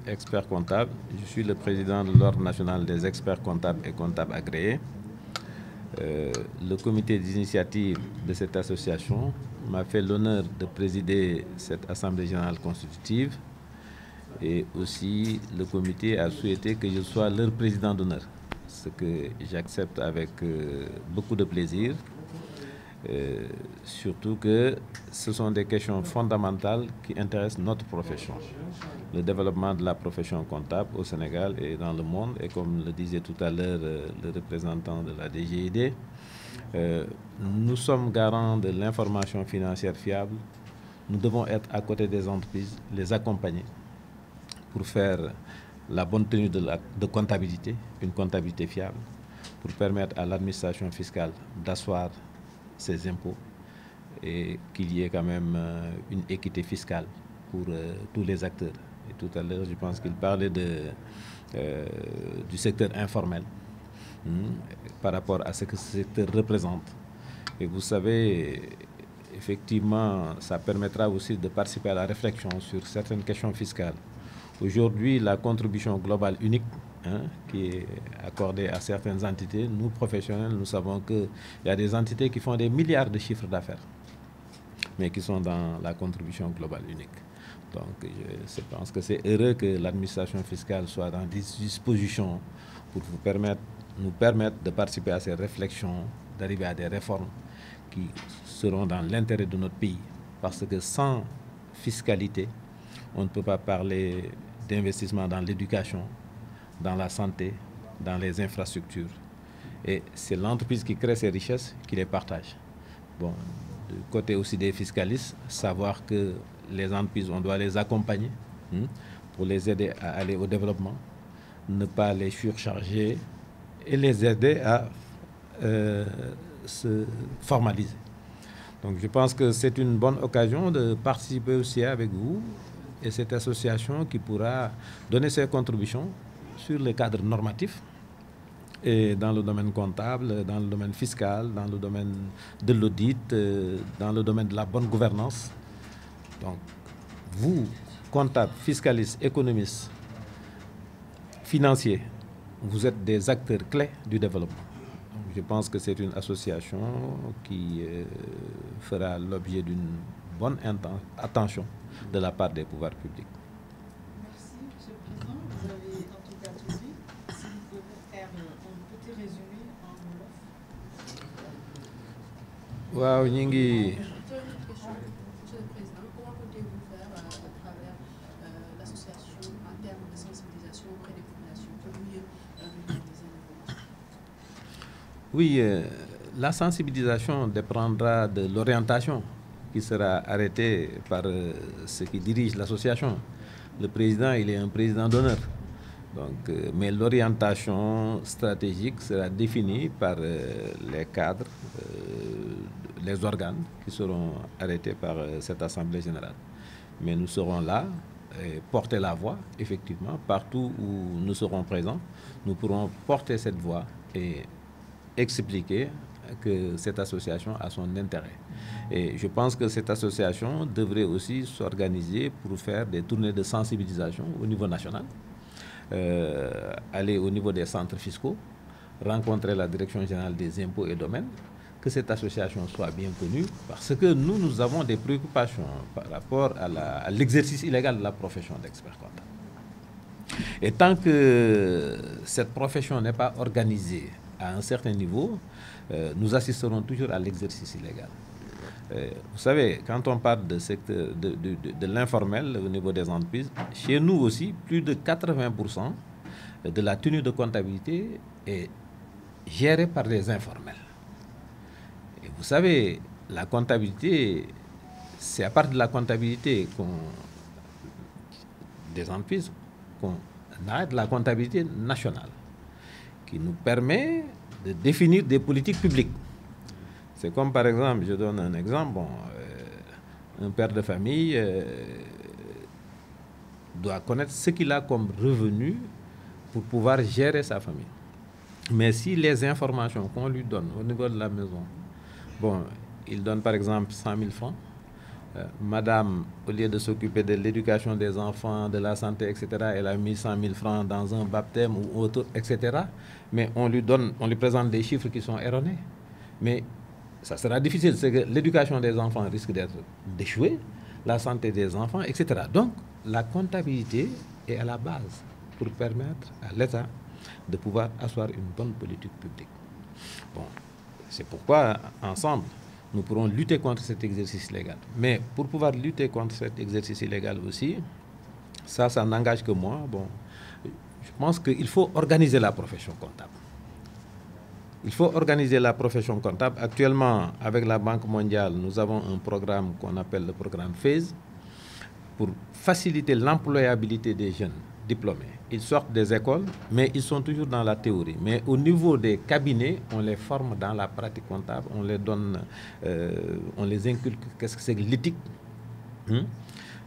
expert comptable. Je suis le président de l'Ordre national des experts comptables et comptables agréés. Le comité d'initiative de cette association m'a fait l'honneur de présider cette Assemblée générale constitutive et aussi le comité a souhaité que je sois leur président d'honneur, ce que j'accepte avec beaucoup de plaisir. Surtout que ce sont des questions fondamentales qui intéressent notre profession. Le développement de la profession comptable au Sénégal et dans le monde, et comme le disait tout à l'heure le représentant de la DGID, nous sommes garants de l'information financière fiable. Nous devons être à côté des entreprises, les accompagner pour faire la bonne tenue de comptabilité, une comptabilité fiable, pour permettre à l'administration fiscale d'asseoir ses impôts et qu'il y ait quand même une équité fiscale pour tous les acteurs. Et tout à l'heure, je pense qu'il parlait du secteur informel par rapport à ce que ce secteur représente. Et vous savez, effectivement, ça permettra aussi de participer à la réflexion sur certaines questions fiscales. Aujourd'hui, la contribution globale unique qui est accordée à certaines entités, nous professionnels, nous savons qu'il y a des entités qui font des milliards de chiffres d'affaires, mais qui sont dans la contribution globale unique. Donc, je pense que c'est heureux que l'administration fiscale soit dans des dispositions pour nous permettre de participer à ces réflexions, d'arriver à des réformes qui seront dans l'intérêt de notre pays. Parce que sans fiscalité, on ne peut pas parler d'investissement dans l'éducation, dans la santé, dans les infrastructures. Et c'est l'entreprise qui crée ces richesses qui les partage. Bon, du côté aussi des fiscalistes, savoir que les entreprises, on doit les accompagner pour les aider à aller au développement, ne pas les surcharger et les aider à se formaliser. Donc je pense que c'est une bonne occasion de participer aussi avec vous et cette association qui pourra donner ses contributions sur le cadre normatif et dans le domaine comptable, dans le domaine fiscal, dans le domaine de l'audit, dans le domaine de la bonne gouvernance. Donc, vous, comptables, fiscalistes, économistes, financiers, vous êtes des acteurs clés du développement. Donc, je pense que c'est une association qui fera l'objet d'une bonne attention de la part des pouvoirs publics. Merci, Monsieur le Président. Vous avez en tout cas tout dit. Si vous pouvez faire un petit résumé en wolof. Waaw, ñu ngi. Monsieur le Président, comment comptez-vous faire à travers l'association en termes de sensibilisation auprès des populations pour mieux vulgariser l'information? Oui, la sensibilisation dépendra de l'orientation qui sera arrêtée par ceux qui dirigent l'association. Le président, il est un président d'honneur. Donc, mais l'orientation stratégique sera définie par les cadres, les organes qui seront arrêtés par cette Assemblée générale. Mais nous serons là et porter la voix, effectivement, partout où nous serons présents. Nous pourrons porter cette voix et expliquer que cette association a son intérêt. Et je pense que cette association devrait aussi s'organiser pour faire des tournées de sensibilisation au niveau national, aller au niveau des centres fiscaux, rencontrer la Direction générale des impôts et domaines, que cette association soit bien connue, parce que nous avons des préoccupations par rapport à l'exercice illégal de la profession d'expert comptable. Et tant que cette profession n'est pas organisée à un certain niveau, nous assisterons toujours à l'exercice illégal. Vous savez, quand on parle de secteur de l'informel au niveau des entreprises, chez nous aussi, plus de 80% de la tenue de comptabilité est gérée par des informels. Et vous savez, la comptabilité, c'est à part de la comptabilité des entreprises qu'on arrête la comptabilité nationale, qui nous permet de définir des politiques publiques. C'est comme par exemple, je donne un exemple, un père de famille doit connaître ce qu'il a comme revenu pour pouvoir gérer sa famille. Mais si les informations qu'on lui donne au niveau de la maison, bon, il donne par exemple 100 000 francs, Madame, au lieu de s'occuper de l'éducation des enfants, de la santé, etc., elle a mis 100 000 francs dans un baptême ou autre, etc. Mais on lui présente des chiffres qui sont erronés. Mais ça sera difficile, c'est que l'éducation des enfants risque d'échouer, la santé des enfants, etc. Donc, la comptabilité est à la base pour permettre à l'État de pouvoir asseoir une bonne politique publique. Bon, c'est pourquoi, ensemble, nous pourrons lutter contre cet exercice illégal. Mais pour pouvoir lutter contre cet exercice illégal aussi, ça n'engage que moi. Bon, je pense qu'il faut organiser la profession comptable. Il faut organiser la profession comptable. Actuellement, avec la Banque mondiale, nous avons un programme qu'on appelle le programme FASE pour faciliter l'employabilité des jeunes diplômés. Ils sortent des écoles, mais ils sont toujours dans la théorie. Mais au niveau des cabinets, on les forme dans la pratique comptable, on les donne, on les inculque qu'est-ce que c'est que l'éthique,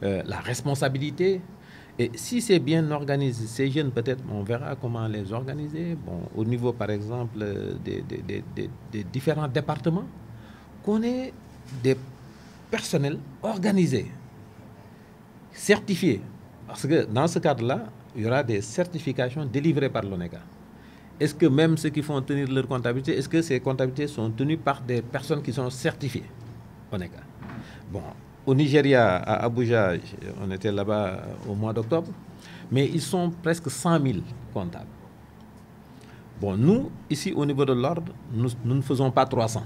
la responsabilité. Et si c'est bien organisé, ces jeunes, peut-être, on verra comment les organiser. Bon, au niveau, par exemple, des différents départements, qu'on ait des personnels organisés, certifiés. Parce que dans ce cadre-là, il y aura des certifications délivrées par l'ONECA. Est-ce que même ceux qui font tenir leur comptabilité, est-ce que ces comptabilités sont tenues par des personnes qui sont certifiées ONECA? Bon, au Nigeria, à Abuja, on était là-bas au mois d'octobre, mais ils sont presque 100 000 comptables. Bon, nous, ici, au niveau de l'ordre, nous ne faisons pas 300.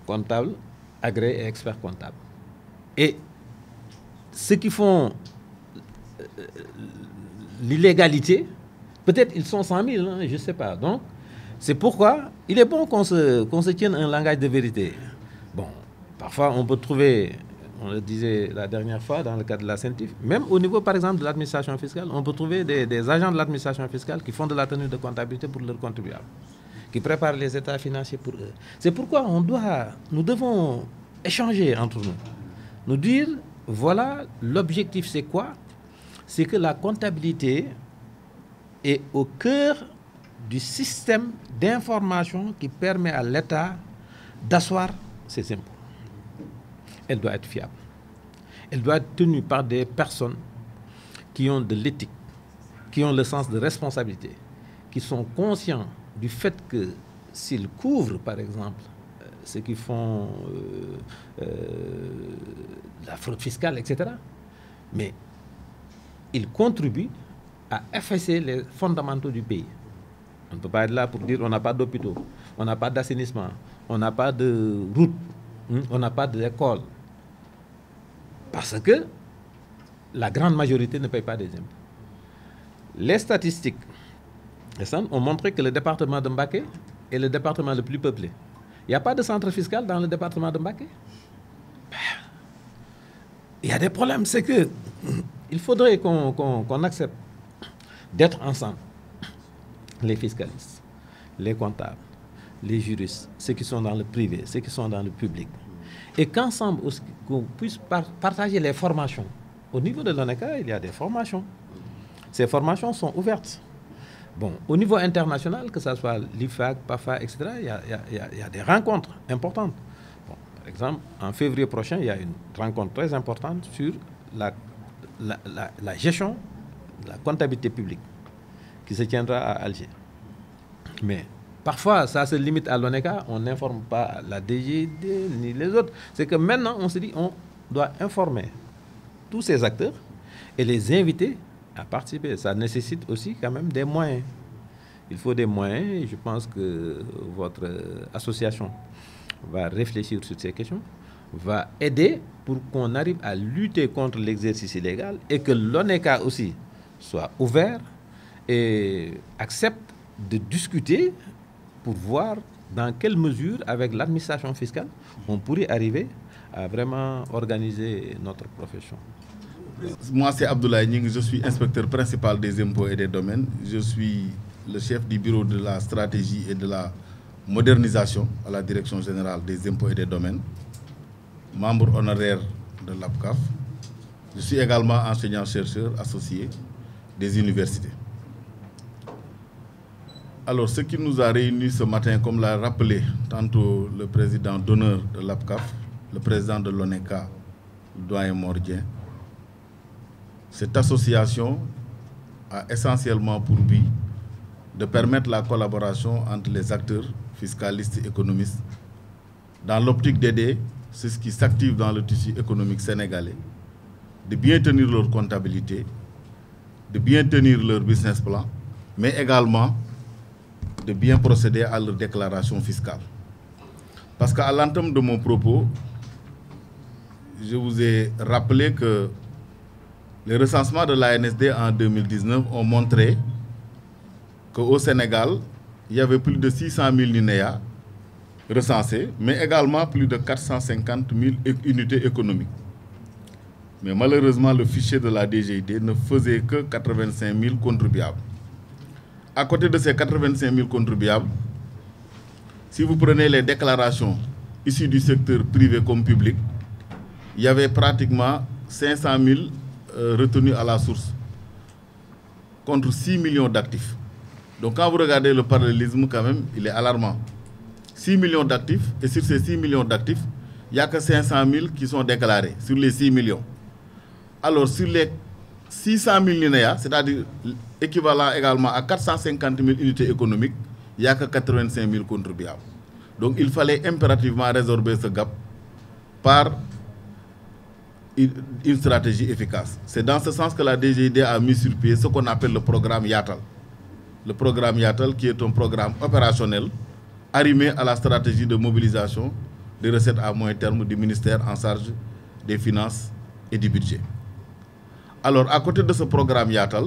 Comptables, agréés et experts comptables. Et ceux qui font l'illégalité, peut-être ils sont 100 000, hein, je ne sais pas. Donc, c'est pourquoi il est bon qu'on se tienne un langage de vérité. Bon, parfois on peut trouver, on le disait la dernière fois dans le cadre de la CENTIF, même au niveau par exemple de l'administration fiscale, on peut trouver des agents de l'administration fiscale qui font de la tenue de comptabilité pour leurs contribuables, qui préparent les états financiers pour eux. C'est pourquoi nous devons échanger entre nous, nous dire, voilà, l'objectif c'est quoi? C'est que la comptabilité est au cœur du système d'information qui permet à l'État d'asseoir ses impôts. Elle doit être fiable. Elle doit être tenue par des personnes qui ont de l'éthique, qui ont le sens de responsabilité, qui sont conscients du fait que s'ils couvrent, par exemple, ceux qui font la fraude fiscale, etc., mais ils contribuent à effacer les fondamentaux du pays. On ne peut pas être là pour dire on n'a pas d'hôpitaux, on n'a pas d'assainissement, on n'a pas de route, on n'a pas d'école. Parce que la grande majorité ne paye pas des impôts. Les statistiques récentes ont montré que le département de Mbacké est le département le plus peuplé. Il n'y a pas de centre fiscal dans le département de Mbacké. Il y a des problèmes, c'est que il faudrait qu'on accepte d'être ensemble, les fiscalistes, les comptables, les juristes, ceux qui sont dans le privé, ceux qui sont dans le public, et qu'ensemble, qu'on puisse partager les formations. Au niveau de l'ONECA, il y a des formations. Ces formations sont ouvertes. Bon, au niveau international, que ce soit l'IFAC, PAFA, etc., il y a des rencontres importantes. Bon, par exemple, en février prochain, il y a une rencontre très importante sur la gestion de la comptabilité publique qui se tiendra à Alger. Mais parfois, ça se limite à l'ONECA, on n'informe pas la DGD ni les autres. C'est que maintenant, on se dit on doit informer tous ces acteurs et les inviter à participer. Ça nécessite aussi quand même des moyens. Il faut des moyens et je pense que votre association va réfléchir sur ces questions, va aider pour qu'on arrive à lutter contre l'exercice illégal et que l'ONECA aussi soit ouvert et accepte de discuter pour voir dans quelle mesure, avec l'administration fiscale, on pourrait arriver à vraiment organiser notre profession. Moi, c'est Abdoulaye Ning, je suis inspecteur principal des impôts et des domaines. Je suis le chef du bureau de la stratégie et de la modernisation à la direction générale des impôts et des domaines, membre honoraire de l'APCAF. Je suis également enseignant-chercheur associé des universités. Alors, ce qui nous a réunis ce matin, comme l'a rappelé tantôt le président d'honneur de l'APCAF, le président de l'ONECA, le doyen Mordien, cette association a essentiellement pour but de permettre la collaboration entre les acteurs fiscalistes et économistes dans l'optique d'aider ceux qui s'activent dans le tissu économique sénégalais, de bien tenir leur comptabilité, de bien tenir leur business plan, mais également de bien procéder à leur déclaration fiscale. Parce qu'à l'entame de mon propos, je vous ai rappelé que les recensements de l'ANSD en 2019 ont montré qu'au Sénégal, il y avait plus de 600 000 NINEA recensés, mais également plus de 450 000 unités économiques. Mais malheureusement, le fichier de la DGID ne faisait que 85 000 contribuables. À côté de ces 85 000 contribuables, si vous prenez les déclarations issues du secteur privé comme public, il y avait pratiquement 500 000 retenus à la source, contre 6 millions d'actifs. Donc quand vous regardez le parallélisme, quand même, il est alarmant. 6 millions d'actifs, et sur ces 6 millions d'actifs, il n'y a que 500 000 qui sont déclarés, sur les 6 millions. Alors sur les 600 000 NINEA, c'est-à-dire équivalent également à 450 000 unités économiques, il n'y a que 85 000 contribuables. Donc il fallait impérativement résorber ce gap par une stratégie efficace. C'est dans ce sens que la DGID a mis sur pied ce qu'on appelle le programme YATAL. Le programme YATAL qui est un programme opérationnel arrimé à la stratégie de mobilisation des recettes à moyen terme du ministère en charge des Finances et du Budget. Alors, à côté de ce programme YATAL,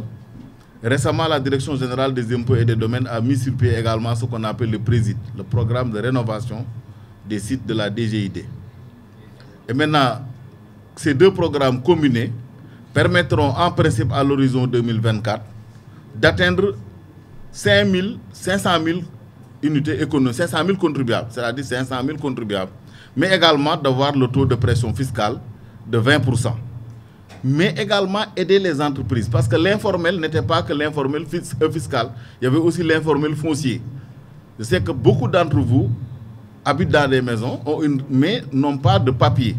récemment, la Direction générale des impôts et des domaines a mis sur pied également ce qu'on appelle le PRESID, le programme de rénovation des sites de la DGID. Et maintenant, ces deux programmes combinés permettront en principe à l'horizon 2024 d'atteindre 500 000 unités économiques, 500 000 contribuables, c'est-à-dire 500 000 contribuables, mais également d'avoir le taux de pression fiscale de 20%. Mais également aider les entreprises, parce que l'informel n'était pas que l'informel fiscal, il y avait aussi l'informel foncier. Je sais que beaucoup d'entre vous habitent dans des maisons, mais n'ont pas de papier.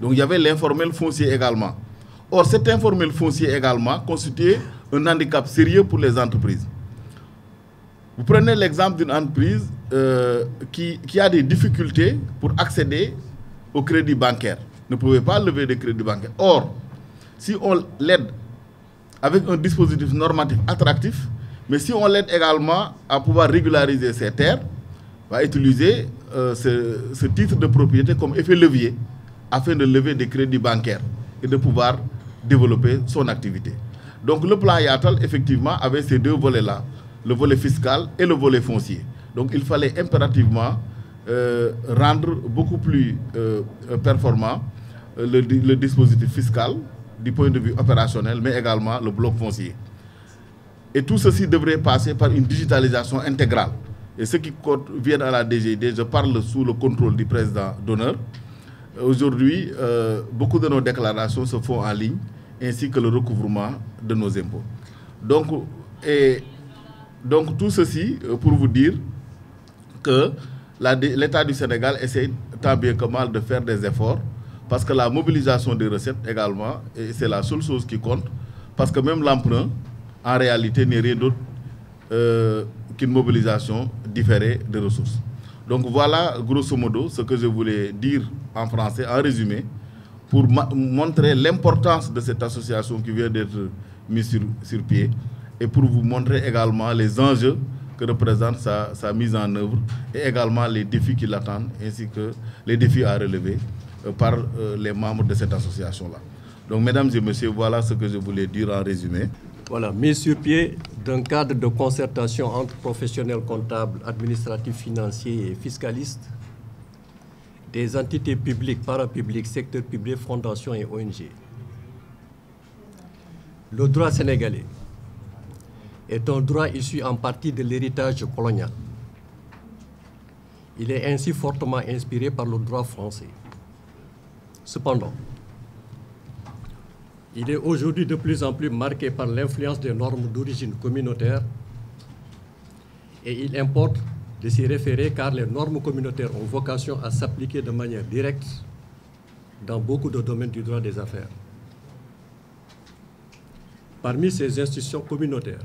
Donc il y avait l'informel foncier également. Or, cet informel foncier également constituait un handicap sérieux pour les entreprises. Vous prenez l'exemple d'une entreprise qui a des difficultés pour accéder au crédit bancaire, ne pouvait pas lever des crédits bancaires. Or, si on l'aide avec un dispositif normatif attractif, mais si on l'aide également à pouvoir régulariser ses terres, va utiliser ce titre de propriété comme effet levier afin de lever des crédits bancaires et de pouvoir développer son activité. Donc le plan YATAL, effectivement, avait ces deux volets-là, le volet fiscal et le volet foncier. Donc il fallait impérativement rendre beaucoup plus performant le dispositif fiscal du point de vue opérationnel, mais également le bloc foncier. Et tout ceci devrait passer par une digitalisation intégrale. Et ceux qui viennent à la DGID, je parle sous le contrôle du président d'honneur. Aujourd'hui, beaucoup de nos déclarations se font en ligne, ainsi que le recouvrement de nos impôts. Donc tout ceci pour vous dire que l'État du Sénégal essaie tant bien que mal de faire des efforts, parce que la mobilisation des recettes également, c'est la seule chose qui compte, parce que même l'emprunt, en réalité, n'est rien d'autre qu'une mobilisation différée de ressources. Donc voilà, grosso modo, ce que je voulais dire en français, en résumé, pour montrer l'importance de cette association qui vient d'être mise sur pied, et pour vous montrer également les enjeux que représente sa mise en œuvre, et également les défis qui l'attendent, ainsi que les défis à relever par les membres de cette association-là. Donc, mesdames et messieurs, voilà ce que je voulais dire en résumé. Voilà, mise sur pied d'un cadre de concertation entre professionnels comptables, administratifs, financiers et fiscalistes, des entités publiques, parapubliques, secteur public, fondations et ONG. Le droit sénégalais est un droit issu en partie de l'héritage colonial. Il est ainsi fortement inspiré par le droit français. Cependant, il est aujourd'hui de plus en plus marqué par l'influence des normes d'origine communautaire Et il importe de s'y référer car les normes communautaires ont vocation à s'appliquer de manière directe dans beaucoup de domaines du droit des affaires. Parmi ces institutions communautaires,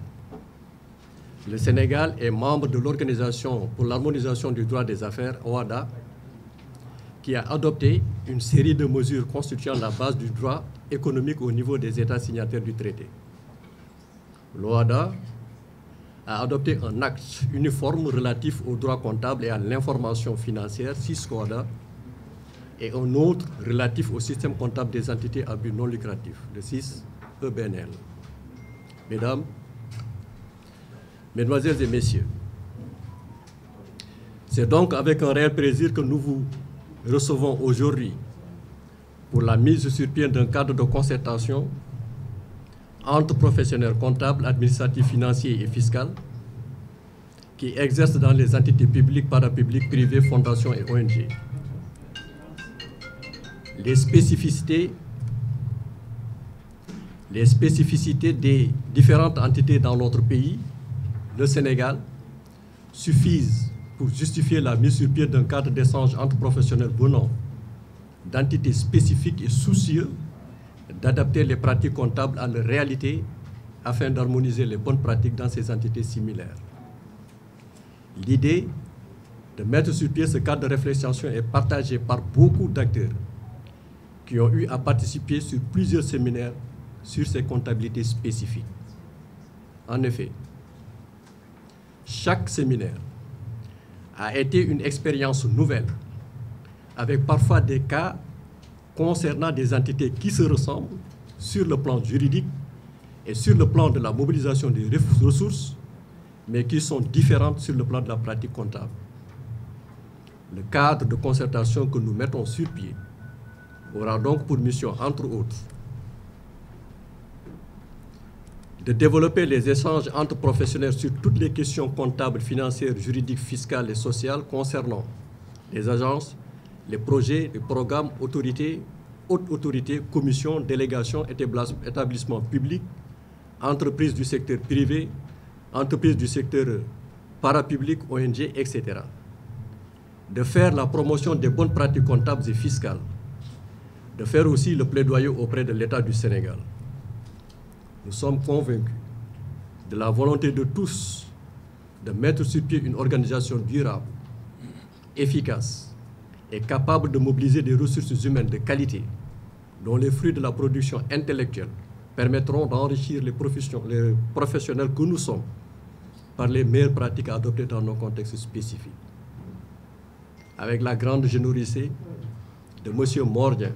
le Sénégal est membre de l'Organisation pour l'harmonisation du droit des affaires, OHADA, qui a adopté une série de mesures constituant la base du droit économique au niveau des États signataires du traité. L'OHADA a adopté un acte uniforme relatif au droit comptable et à l'information financière, SIS-OHADA, et un autre relatif au système comptable des entités à but non lucratif, le SIS-EBNL. Mesdames, Mesdemoiselles et Messieurs, c'est donc avec un réel plaisir que nous vous recevons aujourd'hui pour la mise sur pied d'un cadre de concertation entre professionnels comptables, administratifs, financiers et fiscaux qui exercent dans les entités publiques, parapubliques, privées, fondations et ONG. Les spécificités des différentes entités dans notre pays, le Sénégal, suffisent pour justifier la mise sur pied d'un cadre d'échange entre professionnels venant d'entités spécifiques et soucieux d'adapter les pratiques comptables à leur réalité afin d'harmoniser les bonnes pratiques dans ces entités similaires. L'idée de mettre sur pied ce cadre de réflexion est partagée par beaucoup d'acteurs qui ont eu à participer sur plusieurs séminaires sur ces comptabilités spécifiques. En effet, chaque séminaire a été une expérience nouvelle, avec parfois des cas concernant des entités qui se ressemblent sur le plan juridique et sur le plan de la mobilisation des ressources, mais qui sont différentes sur le plan de la pratique comptable. Le cadre de concertation que nous mettons sur pied aura donc pour mission, entre autres, de développer les échanges entre professionnels sur toutes les questions comptables, financières, juridiques, fiscales et sociales concernant les agences, les projets, les programmes, autorités, hautes autorités, commissions, délégations, établissements publics, entreprises du secteur privé, entreprises du secteur parapublic, ONG, etc. De faire la promotion des bonnes pratiques comptables et fiscales, de faire aussi le plaidoyer auprès de l'État du Sénégal. Nous sommes convaincus de la volonté de tous de mettre sur pied une organisation durable, efficace et capable de mobiliser des ressources humaines de qualité dont les fruits de la production intellectuelle permettront d'enrichir les professionnels que nous sommes par les meilleures pratiques à adopter dans nos contextes spécifiques. Avec la grande générosité de M. Mordien,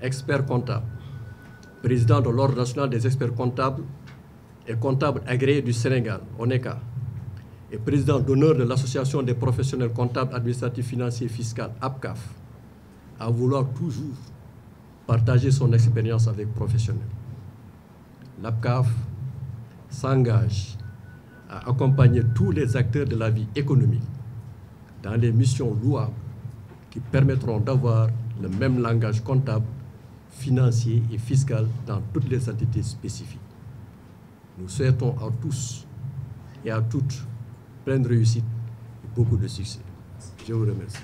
expert comptable, président de l'Ordre national des experts comptables et comptables agréés du Sénégal, ONECA, et président d'honneur de l'Association des professionnels comptables, administratifs, financiers et fiscaux, APCAF, à vouloir toujours partager son expérience avec professionnels. L'APCAF s'engage à accompagner tous les acteurs de la vie économique dans les missions louables qui permettront d'avoir le même langage comptable, financier et fiscal dans toutes les entités spécifiques. Nous souhaitons à tous et à toutes pleine réussite et beaucoup de succès. Je vous remercie.